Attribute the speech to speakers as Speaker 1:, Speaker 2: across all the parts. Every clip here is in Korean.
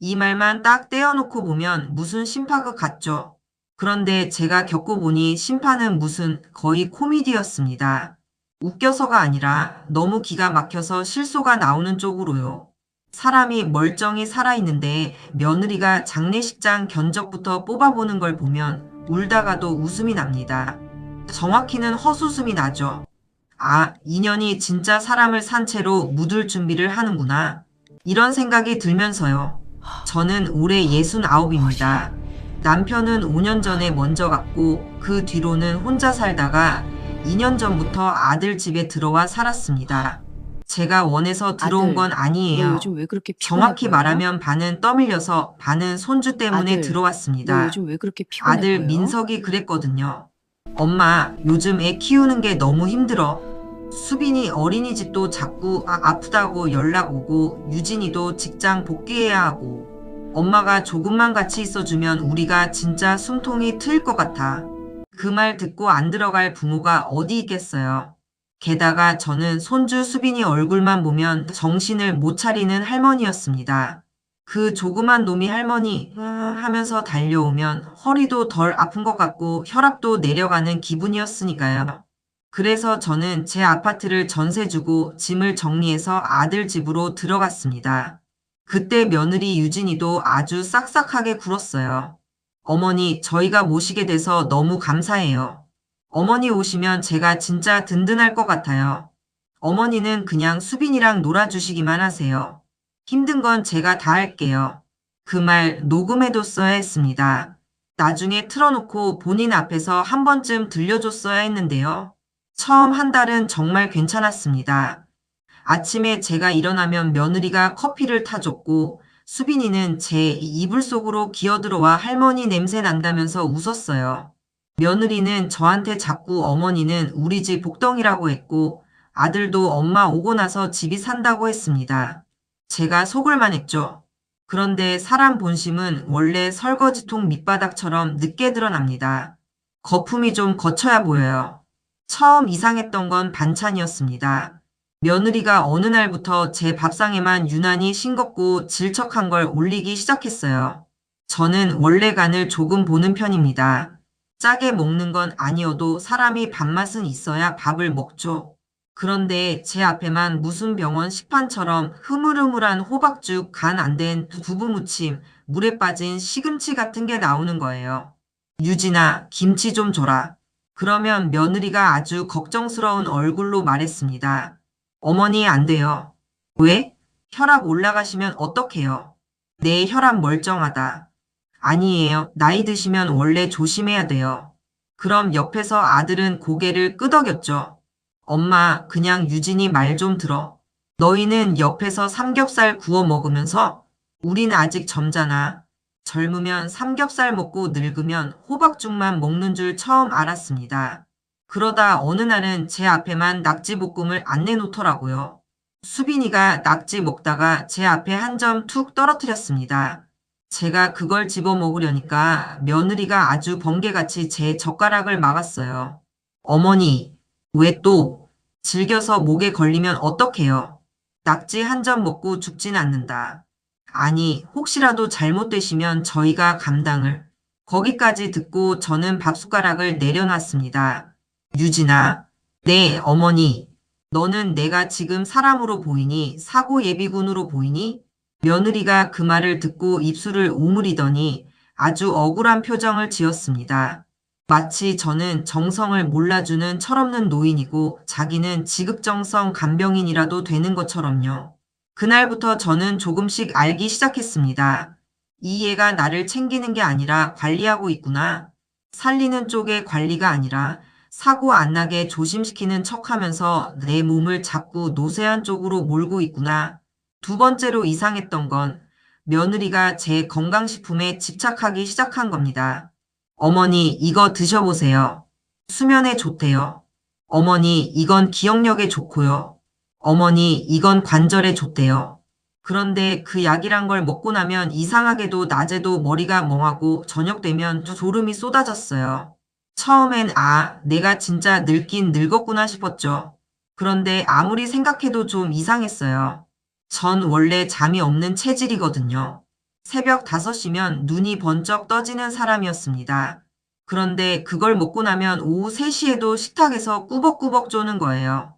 Speaker 1: 이 말만 딱 떼어놓고 보면 무슨 심파극 같죠. 그런데 제가 겪어보니 심파는 무슨 거의 코미디였습니다. 웃겨서가 아니라 너무 기가 막혀서 실소가 나오는 쪽으로요. 사람이 멀쩡히 살아있는데 며느리가 장례식장 견적부터 뽑아보는 걸 보면 울다가도 웃음이 납니다. 정확히는 헛웃음이 나죠. 아, 인연이 진짜 사람을 산 채로 묻을 준비를 하는구나. 이런 생각이 들면서요. 저는 올해 69입니다. 남편은 5년 전에 먼저 갔고 그 뒤로는 혼자 살다가 2년 전부터 아들 집에 들어와 살았습니다. 제가 원해서 들어온 건
Speaker 2: 아들, 너
Speaker 1: 아니에요.
Speaker 2: 요즘 왜 그렇게 피곤해
Speaker 1: 정확히
Speaker 2: 보여?
Speaker 1: 말하면 반은 떠밀려서 반은 손주 때문에
Speaker 2: 아들, 너
Speaker 1: 들어왔습니다.
Speaker 2: 요즘 왜 그렇게 피곤해
Speaker 1: 아들
Speaker 2: 보여?
Speaker 1: 민석이 그랬거든요. 엄마, 요즘 애 키우는 게 너무 힘들어. 수빈이 어린이집도 자꾸 아프다고 연락 오고 유진이도 직장 복귀해야 하고 엄마가 조금만 같이 있어주면 우리가 진짜 숨통이 트일 것 같아. 그 말 듣고 안 들어갈 부모가 어디 있겠어요. 게다가 저는 손주 수빈이 얼굴만 보면 정신을 못 차리는 할머니였습니다. 그 조그만 놈이 할머니 하면서 달려오면 허리도 덜 아픈 것 같고 혈압도 내려가는 기분이었으니까요. 그래서 저는 제 아파트를 전세 주고 짐을 정리해서 아들 집으로 들어갔습니다. 그때 며느리 유진이도 아주 싹싹하게 굴었어요. 어머니, 저희가 모시게 돼서 너무 감사해요. 어머니 오시면 제가 진짜 든든할 것 같아요. 어머니는 그냥 수빈이랑 놀아주시기만 하세요. 힘든 건 제가 다 할게요. 그 말 녹음해뒀어야 했습니다. 나중에 틀어놓고 본인 앞에서 한 번쯤 들려줬어야 했는데요. 처음 한 달은 정말 괜찮았습니다. 아침에 제가 일어나면 며느리가 커피를 타줬고 수빈이는 제 이불 속으로 기어들어와 할머니 냄새 난다면서 웃었어요. 며느리는 저한테 자꾸 어머니는 우리 집 복덩이라고 했고 아들도 엄마 오고 나서 집이 산다고 했습니다. 제가 속을만 했죠. 그런데 사람 본심은 원래 설거지통 밑바닥처럼 늦게 드러납니다. 거품이 좀 거쳐야 보여요. 처음 이상했던 건 반찬이었습니다. 며느리가 어느 날부터 제 밥상에만 유난히 싱겁고 질척한 걸 올리기 시작했어요. 저는 원래 간을 조금 보는 편입니다. 짜게 먹는 건 아니어도 사람이 밥맛은 있어야 밥을 먹죠. 그런데 제 앞에만 무슨 병원 식판처럼 흐물흐물한 호박죽, 간 안 된 두부무침, 물에 빠진 시금치 같은 게 나오는 거예요. 유진아, 김치 좀 줘라. 그러면 며느리가 아주 걱정스러운 얼굴로 말했습니다. 어머니 안 돼요. 왜? 혈압 올라가시면 어떡해요? 내 혈압 멀쩡하다. 아니에요. 나이 드시면 원래 조심해야 돼요. 그럼 옆에서 아들은 고개를 끄덕였죠. 엄마, 그냥 유진이 말 좀 들어. 너희는 옆에서 삼겹살 구워 먹으면서 우린 아직 젊잖아. 젊으면 삼겹살 먹고 늙으면 호박죽만 먹는 줄 처음 알았습니다. 그러다 어느 날은 제 앞에만 낙지볶음을 안 내놓더라고요. 수빈이가 낙지 먹다가 제 앞에 한 점 툭 떨어뜨렸습니다. 제가 그걸 집어 먹으려니까 며느리가 아주 번개같이 제 젓가락을 막았어요. 어머니, 왜 또? 즐겨서 목에 걸리면 어떡해요? 낙지 한 점 먹고 죽진 않는다. 아니, 혹시라도 잘못되시면 저희가 감당을. 거기까지 듣고 저는 밥숟가락을 내려놨습니다. 유진아, 네, 어머니. 너는 내가 지금 사람으로 보이니? 사고 예비군으로 보이니? 며느리가 그 말을 듣고 입술을 오므리더니 아주 억울한 표정을 지었습니다. 마치 저는 정성을 몰라주는 철없는 노인이고 자기는 지극정성 간병인이라도 되는 것처럼요. 그날부터 저는 조금씩 알기 시작했습니다. 이 애가 나를 챙기는 게 아니라 관리하고 있구나. 살리는 쪽의 관리가 아니라 사고 안 나게 조심시키는 척하면서 내 몸을 자꾸 노쇠한 쪽으로 몰고 있구나. 두 번째로 이상했던 건 며느리가 제 건강식품에 집착하기 시작한 겁니다. 어머니, 이거 드셔보세요. 수면에 좋대요. 어머니, 이건 기억력에 좋고요. 어머니, 이건 관절에 좋대요. 그런데 그 약이란 걸 먹고 나면 이상하게도 낮에도 머리가 멍하고 저녁 되면 졸음이 쏟아졌어요. 처음엔 내가 진짜 늙긴 늙었구나 싶었죠. 그런데 아무리 생각해도 좀 이상했어요. 전 원래 잠이 없는 체질이거든요. 새벽 5시면 눈이 번쩍 떠지는 사람이었습니다. 그런데 그걸 먹고 나면 오후 3시에도 식탁에서 꾸벅꾸벅 쪼는 거예요.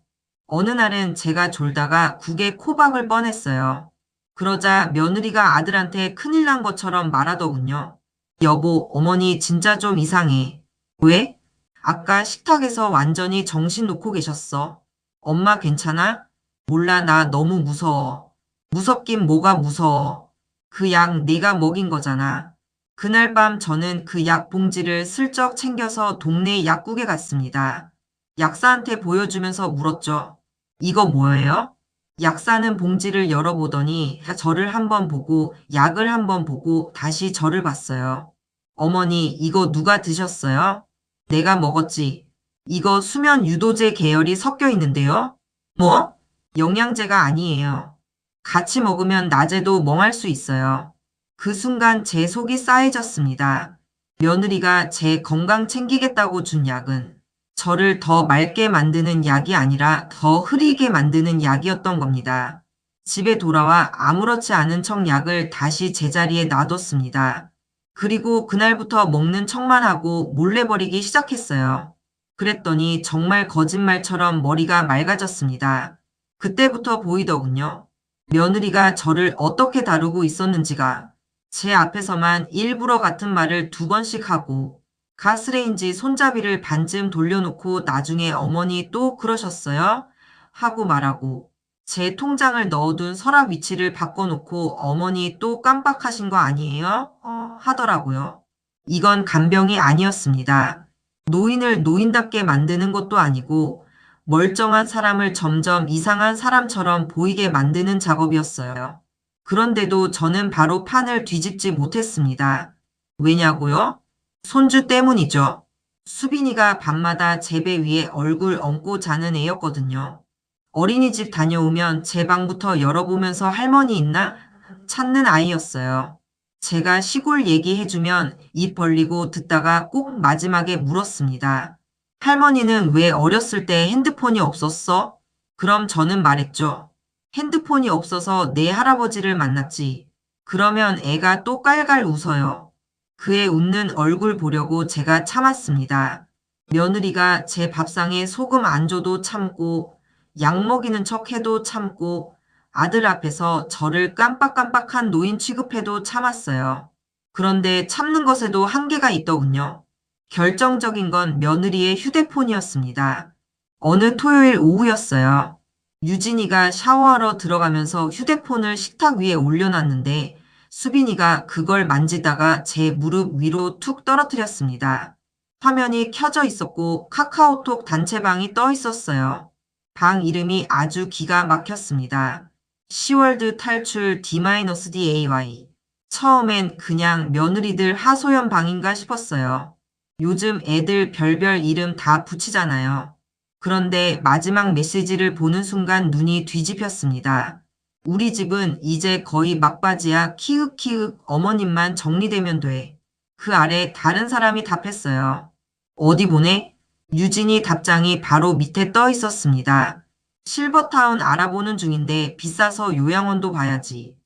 Speaker 1: 어느 날은 제가 졸다가 국에 코 박을 뻔했어요. 그러자 며느리가 아들한테 큰일 난 것처럼 말하더군요. 여보, 어머니 진짜 좀 이상해. 왜? 아까 식탁에서 완전히 정신 놓고 계셨어. 엄마 괜찮아? 몰라, 나 너무 무서워. 무섭긴 뭐가 무서워. 그 약 내가 먹인 거잖아. 그날 밤 저는 그 약 봉지를 슬쩍 챙겨서 동네 약국에 갔습니다. 약사한테 보여주면서 물었죠. 이거 뭐예요? 약사는 봉지를 열어보더니 저를 한번 보고 약을 한번 보고 다시 저를 봤어요. 어머니, 이거 누가 드셨어요? 내가 먹었지. 이거 수면 유도제 계열이 섞여 있는데요? 뭐? 영양제가 아니에요. 같이 먹으면 낮에도 멍할 수 있어요. 그 순간 제 속이 싸해졌습니다. 며느리가 제 건강 챙기겠다고 준 약은 저를 더 맑게 만드는 약이 아니라 더 흐리게 만드는 약이었던 겁니다. 집에 돌아와 아무렇지 않은 척 약을 다시 제자리에 놔뒀습니다. 그리고 그날부터 먹는 척만 하고 몰래 버리기 시작했어요. 그랬더니 정말 거짓말처럼 머리가 맑아졌습니다. 그때부터 보이더군요. 며느리가 저를 어떻게 다루고 있었는지가 제 앞에서만 일부러 같은 말을 2번씩 하고 가스레인지 손잡이를 반쯤 돌려놓고 나중에 어머니 또 그러셨어요? 하고 말하고 제 통장을 넣어둔 서랍 위치를 바꿔놓고 어머니 또 깜빡하신 거 아니에요? 하더라고요. 이건 간병이 아니었습니다. 노인을 노인답게 만드는 것도 아니고 멀쩡한 사람을 점점 이상한 사람처럼 보이게 만드는 작업이었어요. 그런데도 저는 바로 판을 뒤집지 못했습니다. 왜냐고요? 손주 때문이죠. 수빈이가 밤마다 제 배 위에 얼굴 얹고 자는 애였거든요. 어린이집 다녀오면 제 방부터 열어보면서 할머니 있나? 찾는 아이였어요. 제가 시골 얘기해주면 입 벌리고 듣다가 꼭 마지막에 물었습니다. 할머니는 왜 어렸을 때 핸드폰이 없었어? 그럼 저는 말했죠. 핸드폰이 없어서 내 할아버지를 만났지. 그러면 애가 또 깔깔 웃어요. 그의 웃는 얼굴 보려고 제가 참았습니다. 며느리가 제 밥상에 소금 안 줘도 참고 약 먹이는 척 해도 참고 아들 앞에서 저를 깜빡깜빡한 노인 취급해도 참았어요. 그런데 참는 것에도 한계가 있더군요. 결정적인 건 며느리의 휴대폰이었습니다. 어느 토요일 오후였어요. 유진이가 샤워하러 들어가면서 휴대폰을 식탁 위에 올려놨는데 수빈이가 그걸 만지다가 제 무릎 위로 툭 떨어뜨렸습니다. 화면이 켜져 있었고 카카오톡 단체방이 떠 있었어요. 방 이름이 아주 기가 막혔습니다. 시월드 탈출 D-DAY. 처음엔 그냥 며느리들 하소연 방인가 싶었어요. 요즘 애들 별별 이름 다 붙이잖아요. 그런데 마지막 메시지를 보는 순간 눈이 뒤집혔습니다. 우리 집은 이제 거의 막바지야. 키읔키읔 어머님만 정리되면 돼. 그 아래 다른 사람이 답했어요. 어디 보내? 유진이 답장이 바로 밑에 떠 있었습니다. 실버타운 알아보는 중인데 비싸서 요양원도 봐야지.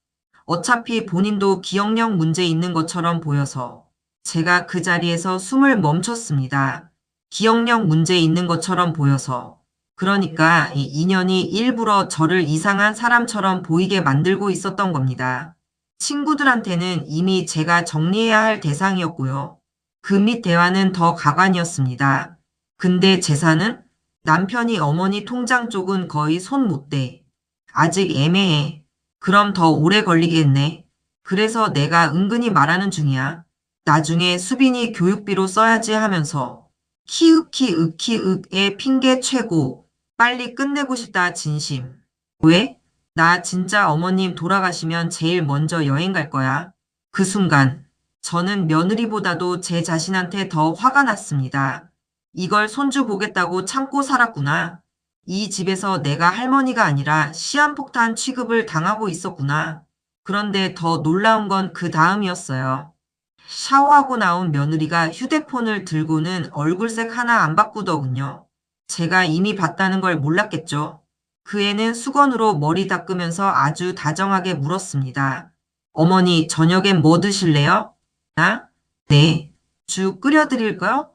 Speaker 1: 어차피 본인도 기억력 문제 있는 것처럼 보여서 제가 그 자리에서 숨을 멈췄습니다. 기억력 문제 있는 것처럼 보여서. 그러니까 이 인연이 일부러 저를 이상한 사람처럼 보이게 만들고 있었던 겁니다. 친구들한테는 이미 제가 정리해야 할 대상이었고요. 그 밑 대화는 더 가관이었습니다. 근데 재산은? 남편이 어머니 통장 쪽은 거의 손 못 대. 아직 애매해. 그럼 더 오래 걸리겠네. 그래서 내가 은근히 말하는 중이야. 나중에 수빈이 교육비로 써야지 하면서 키읔키읔키읔의 핑계 최고. 빨리 끝내고 싶다 진심. 왜? 나 진짜 어머님 돌아가시면 제일 먼저 여행 갈 거야. 그 순간 저는 며느리보다도 제 자신한테 더 화가 났습니다. 이걸 손주 보겠다고 참고 살았구나. 이 집에서 내가 할머니가 아니라 시한폭탄 취급을 당하고 있었구나. 그런데 더 놀라운 건 그 다음이었어요. 샤워하고 나온 며느리가 휴대폰을 들고는 얼굴색 하나 안 바꾸더군요. 제가 이미 봤다는 걸 몰랐겠죠. 그 애는 수건으로 머리 닦으면서 아주 다정하게 물었습니다. 어머니, 저녁엔 뭐 드실래요? 나? 네. 죽 끓여드릴까요?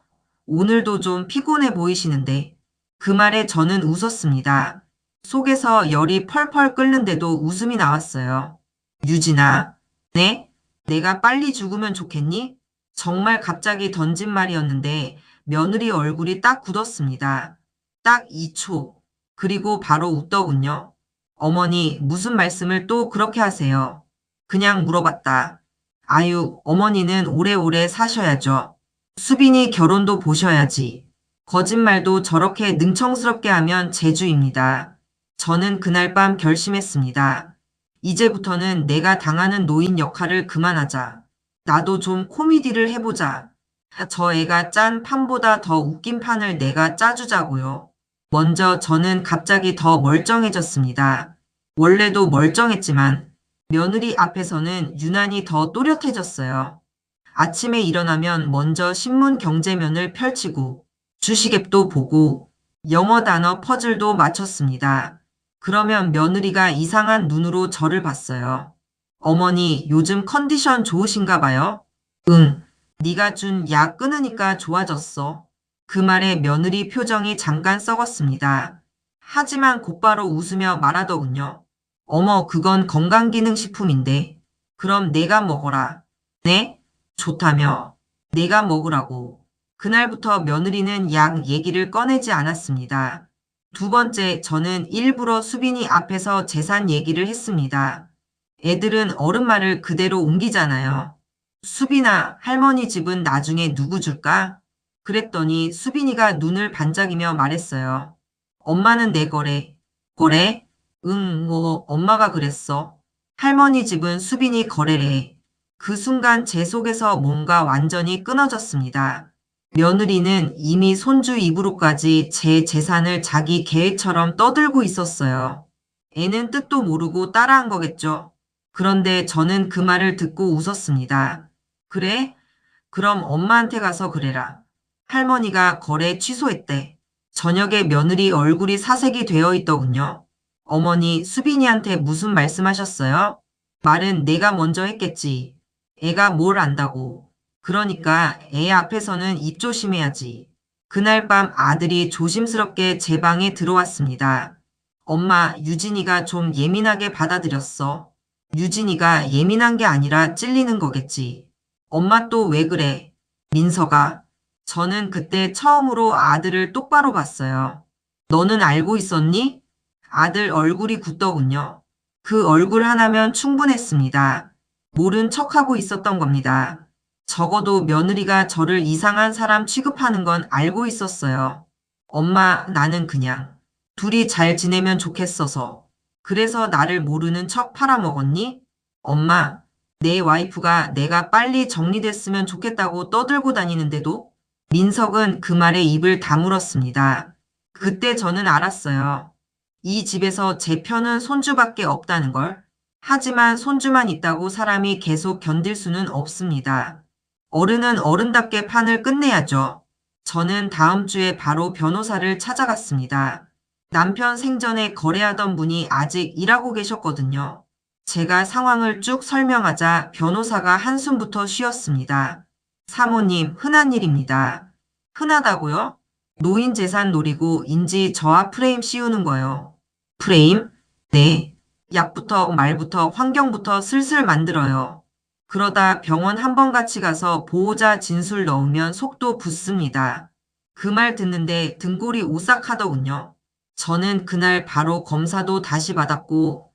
Speaker 1: 오늘도 좀 피곤해 보이시는데. 그 말에 저는 웃었습니다. 속에서 열이 펄펄 끓는데도 웃음이 나왔어요. 유진아, 네? 내가 빨리 죽으면 좋겠니? 정말 갑자기 던진 말이었는데 며느리 얼굴이 딱 굳었습니다. 딱 2초. 그리고 바로 웃더군요. 어머니, 무슨 말씀을 또 그렇게 하세요? 그냥 물어봤다. 아유, 어머니는 오래오래 사셔야죠. 수빈이 결혼도 보셔야지. 거짓말도 저렇게 능청스럽게 하면 재주입니다. 저는 그날 밤 결심했습니다. 이제부터는 내가 당하는 노인 역할을 그만하자. 나도 좀 코미디를 해보자. 저 애가 짠 판보다 더 웃긴 판을 내가 짜주자고요. 먼저 저는 갑자기 더 멀쩡해졌습니다. 원래도 멀쩡했지만 며느리 앞에서는 유난히 더 또렷해졌어요. 아침에 일어나면 먼저 신문 경제면을 펼치고 주식앱도 보고 영어 단어 퍼즐도 맞췄습니다. 그러면 며느리가 이상한 눈으로 저를 봤어요. 어머니, 요즘 컨디션 좋으신가 봐요? 응, 네가 준 약 끊으니까 좋아졌어. 그 말에 며느리 표정이 잠깐 썩었습니다. 하지만 곧바로 웃으며 말하더군요. 어머, 그건 건강기능식품인데. 그럼 내가 먹어라. 네? 좋다며. 내가 먹으라고. 그날부터 며느리는 약 얘기를 꺼내지 않았습니다. 두 번째, 저는 일부러 수빈이 앞에서 재산 얘기를 했습니다. 애들은 어른 말을 그대로 옮기잖아요. 수빈아, 할머니 집은 나중에 누구 줄까? 그랬더니 수빈이가 눈을 반짝이며 말했어요. 엄마는 내 거래. 거래? 응, 뭐, 엄마가 그랬어. 할머니 집은 수빈이 거래래. 그 순간 제 속에서 뭔가 완전히 끊어졌습니다. 며느리는 이미 손주 입으로까지 제 재산을 자기 계획처럼 떠들고 있었어요. 애는 뜻도 모르고 따라한 거겠죠. 그런데 저는 그 말을 듣고 웃었습니다. 그래? 그럼 엄마한테 가서 그래라. 할머니가 거래 취소했대. 저녁에 며느리 얼굴이 사색이 되어 있더군요. 어머니, 수빈이한테 무슨 말씀하셨어요? 말은 내가 먼저 했겠지. 애가 뭘 안다고. 그러니까 애 앞에서는 입 조심해야지. 그날 밤 아들이 조심스럽게 제 방에 들어왔습니다. 엄마, 유진이가 좀 예민하게 받아들였어. 유진이가 예민한 게 아니라 찔리는 거겠지. 엄마 또 왜 그래? 민서가. 저는 그때 처음으로 아들을 똑바로 봤어요. 너는 알고 있었니? 아들 얼굴이 굳더군요. 그 얼굴 하나면 충분했습니다. 모른 척하고 있었던 겁니다. 적어도 며느리가 저를 이상한 사람 취급하는 건 알고 있었어요. 엄마, 나는 그냥 둘이 잘 지내면 좋겠어서. 그래서 나를 모르는 척 팔아먹었니? 엄마, 내 와이프가 내가 빨리 정리됐으면 좋겠다고 떠들고 다니는데도 민석은 그 말에 입을 다물었습니다. 그때 저는 알았어요. 이 집에서 제 편은 손주밖에 없다는 걸. 하지만 손주만 있다고 사람이 계속 견딜 수는 없습니다. 어른은 어른답게 판을 끝내야죠. 저는 다음 주에 바로 변호사를 찾아갔습니다. 남편 생전에 거래하던 분이 아직 일하고 계셨거든요. 제가 상황을 쭉 설명하자 변호사가 한숨부터 쉬었습니다. 사모님, 흔한 일입니다. 흔하다고요? 노인 재산 노리고 인지 저하 프레임 씌우는 거요. 프레임? 네. 약부터 말부터 환경부터 슬슬 만들어요. 그러다 병원 한 번 같이 가서 보호자 진술 넣으면 속도 붙습니다. 그 말 듣는데 등골이 오싹하더군요. 저는 그날 바로 검사도 다시 받았고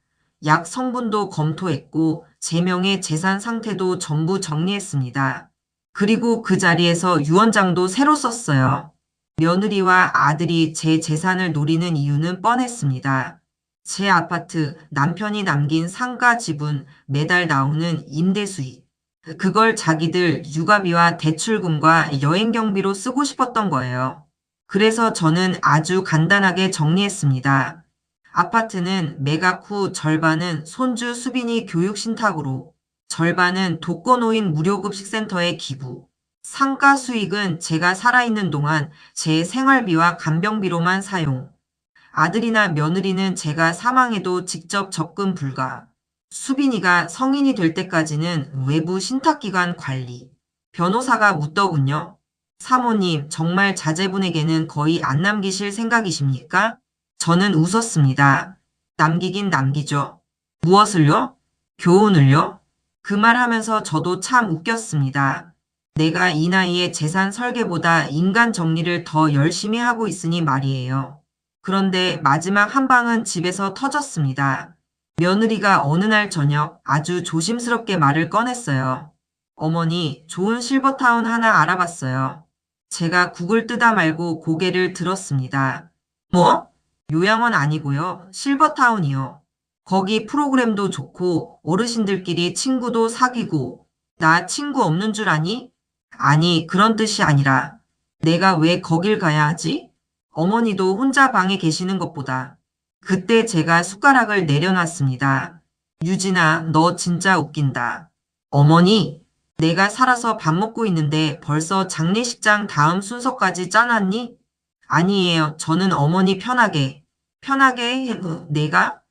Speaker 1: 약 성분도 검토했고 제 명의 재산 상태도 전부 정리했습니다. 그리고 그 자리에서 유언장도 새로 썼어요. 며느리와 아들이 제 재산을 노리는 이유는 뻔했습니다. 제 아파트, 남편이 남긴 상가 지분, 매달 나오는 임대 수익. 그걸 자기들 육아비와 대출금과 여행 경비로 쓰고 싶었던 거예요. 그래서 저는 아주 간단하게 정리했습니다. 아파트는 매각 후 절반은 손주 수빈이 교육 신탁으로, 절반은 독거노인 무료급식센터에 기부, 상가 수익은 제가 살아있는 동안 제 생활비와 간병비로만 사용, 아들이나 며느리는 제가 사망해도 직접 접근 불가. 수빈이가 성인이 될 때까지는 외부 신탁기관 관리, 변호사가 묻더군요. 사모님, 정말 자제분에게는 거의 안 남기실 생각이십니까? 저는 웃었습니다. 남기긴 남기죠. 무엇을요? 교훈을요? 그 말 하면서 저도 참 웃겼습니다. 내가 이 나이에 재산 설계보다 인간 정리를 더 열심히 하고 있으니 말이에요. 그런데 마지막 한 방은 집에서 터졌습니다. 며느리가 어느 날 저녁 아주 조심스럽게 말을 꺼냈어요. 어머니, 좋은 실버타운 하나 알아봤어요. 제가 국을 뜨다 말고 고개를 들었습니다. 뭐? 요양원 아니고요. 실버타운이요. 거기 프로그램도 좋고 어르신들끼리 친구도 사귀고 나 친구 없는 줄 아니? 아니, 그런 뜻이 아니라 내가 왜 거길 가야 하지? 어머니도 혼자 방에 계시는 것보다. 그때 제가 숟가락을 내려놨습니다. 유진아, 너 진짜 웃긴다. 어머니, 내가 살아서 밥 먹고 있는데 벌써 장례식장 다음 순서까지 짜놨니? 아니에요. 저는 어머니 편하게 내가?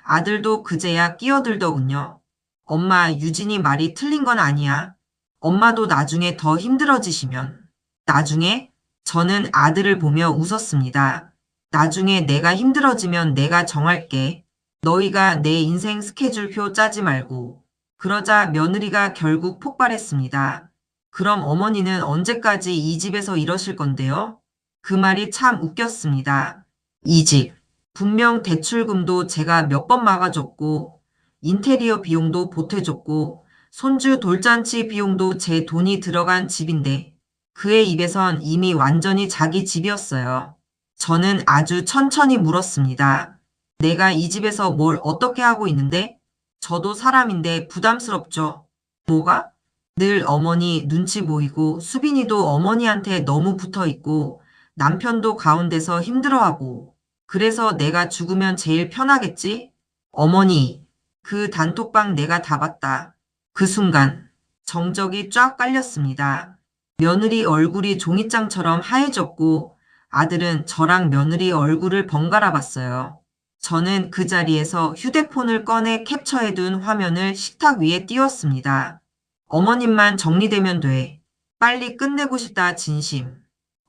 Speaker 1: 아들도 그제야 끼어들더군요. 엄마, 유진이 말이 틀린 건 아니야. 엄마도 나중에 더 힘들어지시면. 나중에? 저는 아들을 보며 웃었습니다. 나중에 내가 힘들어지면 내가 정할게. 너희가 내 인생 스케줄표 짜지 말고. 그러자 며느리가 결국 폭발했습니다. 그럼 어머니는 언제까지 이 집에서 이러실 건데요? 그 말이 참 웃겼습니다. 이 집. 분명 대출금도 제가 몇 번 막아줬고, 인테리어 비용도 보태줬고, 손주 돌잔치 비용도 제 돈이 들어간 집인데, 그의 입에선 이미 완전히 자기 집이었어요. 저는 아주 천천히 물었습니다. 내가 이 집에서 뭘 어떻게 하고 있는데? 저도 사람인데 부담스럽죠. 뭐가? 늘 어머니 눈치 보이고 수빈이도 어머니한테 너무 붙어 있고 남편도 가운데서 힘들어하고 그래서 내가 죽으면 제일 편하겠지? 어머니, 그 단톡방 내가 다 봤다. 그 순간 정적이 쫙 깔렸습니다. 며느리 얼굴이 종이장처럼 하얘졌고 아들은 저랑 며느리 얼굴을 번갈아 봤어요. 저는 그 자리에서 휴대폰을 꺼내 캡처해둔 화면을 식탁 위에 띄웠습니다. 어머님만 정리되면 돼. 빨리 끝내고 싶다, 진심.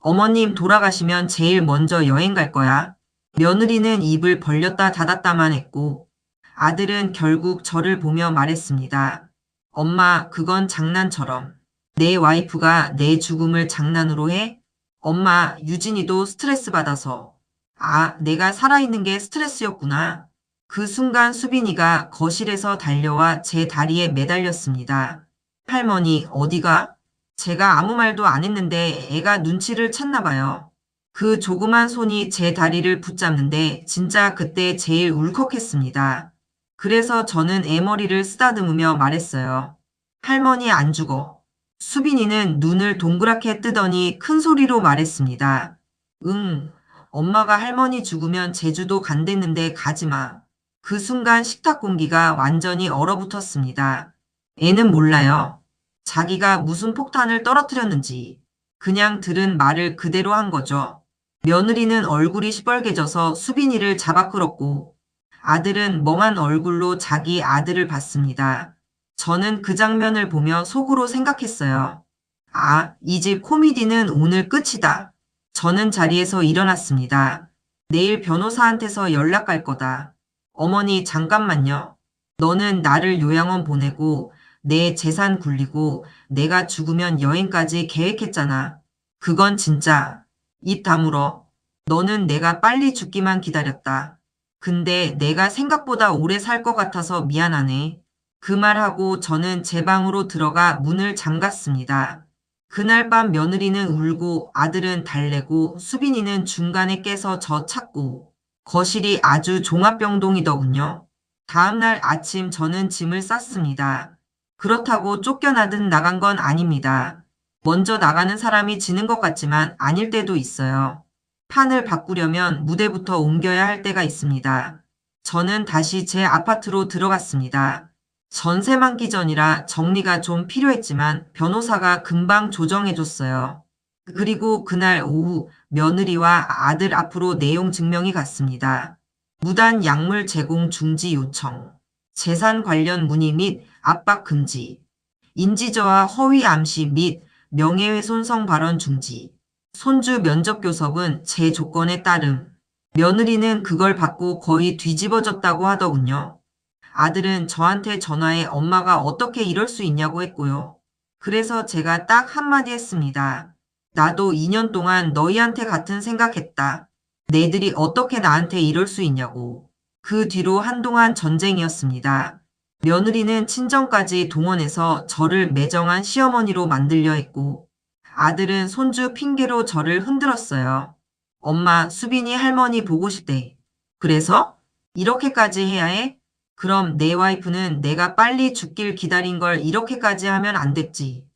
Speaker 1: 어머님 돌아가시면 제일 먼저 여행 갈 거야. 며느리는 입을 벌렸다 닫았다만 했고 아들은 결국 저를 보며 말했습니다. 엄마, 그건 장난처럼. 내 와이프가 내 죽음을 장난으로 해? 엄마, 유진이도 스트레스 받아서. 아, 내가 살아있는 게 스트레스였구나. 그 순간 수빈이가 거실에서 달려와 제 다리에 매달렸습니다. 할머니, 어디가? 제가 아무 말도 안 했는데 애가 눈치를 챘나 봐요. 그 조그만 손이 제 다리를 붙잡는데 진짜 그때 제일 울컥했습니다. 그래서 저는 애머리를 쓰다듬으며 말했어요. 할머니 안 죽어. 수빈이는 눈을 동그랗게 뜨더니 큰 소리로 말했습니다. 응, 엄마가 할머니 죽으면 제주도 간댔는데 가지마. 그 순간 식탁 공기가 완전히 얼어붙었습니다. 애는 몰라요. 자기가 무슨 폭탄을 떨어뜨렸는지 그냥 들은 말을 그대로 한 거죠. 며느리는 얼굴이 시뻘개져서 수빈이를 잡아 끌었고 아들은 멍한 얼굴로 자기 아들을 봤습니다. 저는 그 장면을 보며 속으로 생각했어요. 아, 이 집 코미디는 오늘 끝이다. 저는 자리에서 일어났습니다. 내일 변호사한테서 연락 갈 거다. 어머니, 잠깐만요. 너는 나를 요양원 보내고 내 재산 굴리고 내가 죽으면 여행까지 계획했잖아. 그건 진짜. 입 다물어. 너는 내가 빨리 죽기만 기다렸다. 근데 내가 생각보다 오래 살 것 같아서 미안하네. 그 말하고 저는 제 방으로 들어가 문을 잠갔습니다. 그날 밤 며느리는 울고 아들은 달래고 수빈이는 중간에 깨서 저 찾고 거실이 아주 종합병동이더군요. 다음날 아침 저는 짐을 쌌습니다. 그렇다고 쫓겨나듯 나간 건 아닙니다. 먼저 나가는 사람이 지는 것 같지만 아닐 때도 있어요. 판을 바꾸려면 무대부터 옮겨야 할 때가 있습니다. 저는 다시 제 아파트로 들어갔습니다. 전세 만기 전이라 정리가 좀 필요했지만 변호사가 금방 조정해줬어요. 그리고 그날 오후 며느리와 아들 앞으로 내용 증명이 갔습니다. 무단 약물 제공 중지 요청. 재산 관련 문의 및 압박 금지, 인지저하 허위 암시 및 명예훼손성 발언 중지, 손주 면접 교섭은 제 조건에 따름. 며느리는 그걸 받고 거의 뒤집어졌다고 하더군요. 아들은 저한테 전화해 엄마가 어떻게 이럴 수 있냐고 했고요. 그래서 제가 딱 한마디 했습니다. 나도 2년 동안 너희한테 같은 생각했다. 내들이 어떻게 나한테 이럴 수 있냐고. 그 뒤로 한동안 전쟁이었습니다. 며느리는 친정까지 동원해서 저를 매정한 시어머니로 만들려 했고, 아들은 손주 핑계로 저를 흔들었어요. 엄마, 수빈이 할머니 보고 싶대. 그래서? 이렇게까지 해야 해? 그럼 내 와이프는 내가 빨리 죽길 기다린 걸 이렇게까지 하면 안 됐지.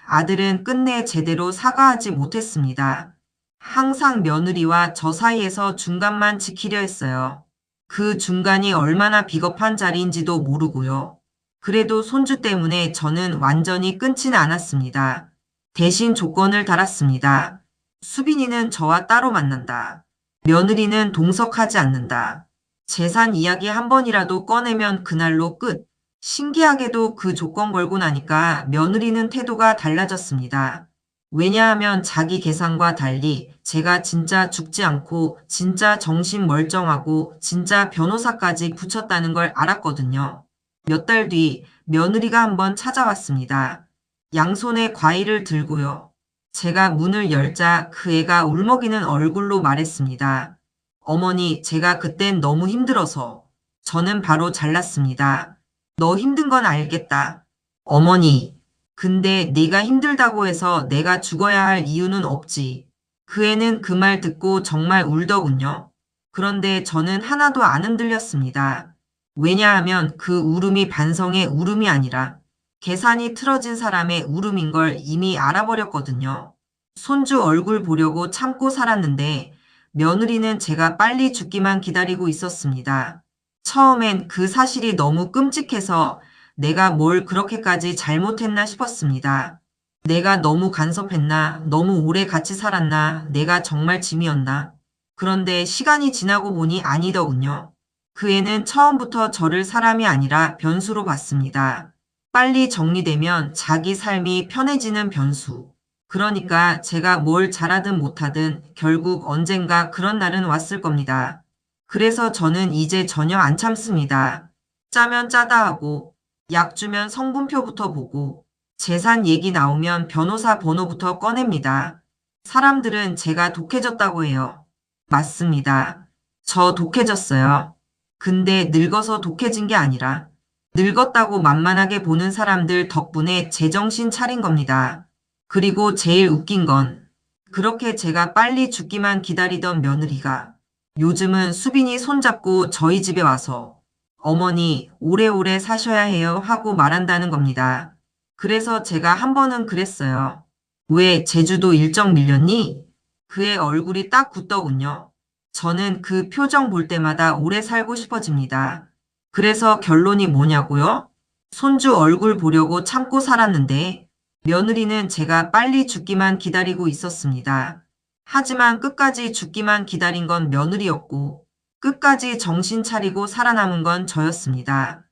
Speaker 1: 아들은 끝내 제대로 사과하지 못했습니다. 항상 며느리와 저 사이에서 중간만 지키려 했어요. 그 중간이 얼마나 비겁한 자리인지도 모르고요. 그래도 손주 때문에 저는 완전히 끊지는 않았습니다. 대신 조건을 달았습니다. 수빈이는 저와 따로 만난다. 며느리는 동석하지 않는다. 재산 이야기 한 번이라도 꺼내면 그날로 끝. 신기하게도 그 조건 걸고 나니까 며느리는 태도가 달라졌습니다. 왜냐하면 자기 계산과 달리 제가 진짜 죽지 않고 진짜 정신 멀쩡하고 진짜 변호사까지 붙였다는 걸 알았거든요. 몇 달 뒤 며느리가 한번 찾아왔습니다. 양손에 과일을 들고요. 제가 문을 열자 그 애가 울먹이는 얼굴로 말했습니다. 어머니, 제가 그땐 너무 힘들어서. 저는 바로 잘랐습니다. 너 힘든 건 알겠다. 어머니, 근데 네가 힘들다고 해서 내가 죽어야 할 이유는 없지. 그 애는 그 말 듣고 정말 울더군요. 그런데 저는 하나도 안 흔들렸습니다. 왜냐하면 그 울음이 반성의 울음이 아니라 계산이 틀어진 사람의 울음인 걸 이미 알아버렸거든요. 손주 얼굴 보려고 참고 살았는데 며느리는 제가 빨리 죽기만 기다리고 있었습니다. 처음엔 그 사실이 너무 끔찍해서 내가 뭘 그렇게까지 잘못했나 싶었습니다. 내가 너무 간섭했나, 너무 오래 같이 살았나, 내가 정말 짐이었나. 그런데 시간이 지나고 보니 아니더군요. 그 애는 처음부터 저를 사람이 아니라 변수로 봤습니다. 빨리 정리되면 자기 삶이 편해지는 변수. 그러니까 제가 뭘 잘하든 못하든 결국 언젠가 그런 날은 왔을 겁니다. 그래서 저는 이제 전혀 안 참습니다. 짜면 짜다 하고, 약 주면 성분표부터 보고, 재산 얘기 나오면 변호사 번호부터 꺼냅니다. 사람들은 제가 독해졌다고 해요. 맞습니다. 저 독해졌어요. 근데 늙어서 독해진 게 아니라 늙었다고 만만하게 보는 사람들 덕분에 제정신 차린 겁니다. 그리고 제일 웃긴 건 그렇게 제가 빨리 죽기만 기다리던 며느리가 요즘은 수빈이 손잡고 저희 집에 와서 어머니 오래오래 사셔야 해요 하고 말한다는 겁니다. 그래서 제가 한 번은 그랬어요. 왜 제주도 일정 밀렸니? 그의 얼굴이 딱 굳더군요. 저는 그 표정 볼 때마다 오래 살고 싶어집니다. 그래서 결론이 뭐냐고요? 손주 얼굴 보려고 참고 살았는데 며느리는 제가 빨리 죽기만 기다리고 있었습니다. 하지만 끝까지 죽기만 기다린 건 며느리였고 끝까지 정신 차리고 살아남은 건 저였습니다.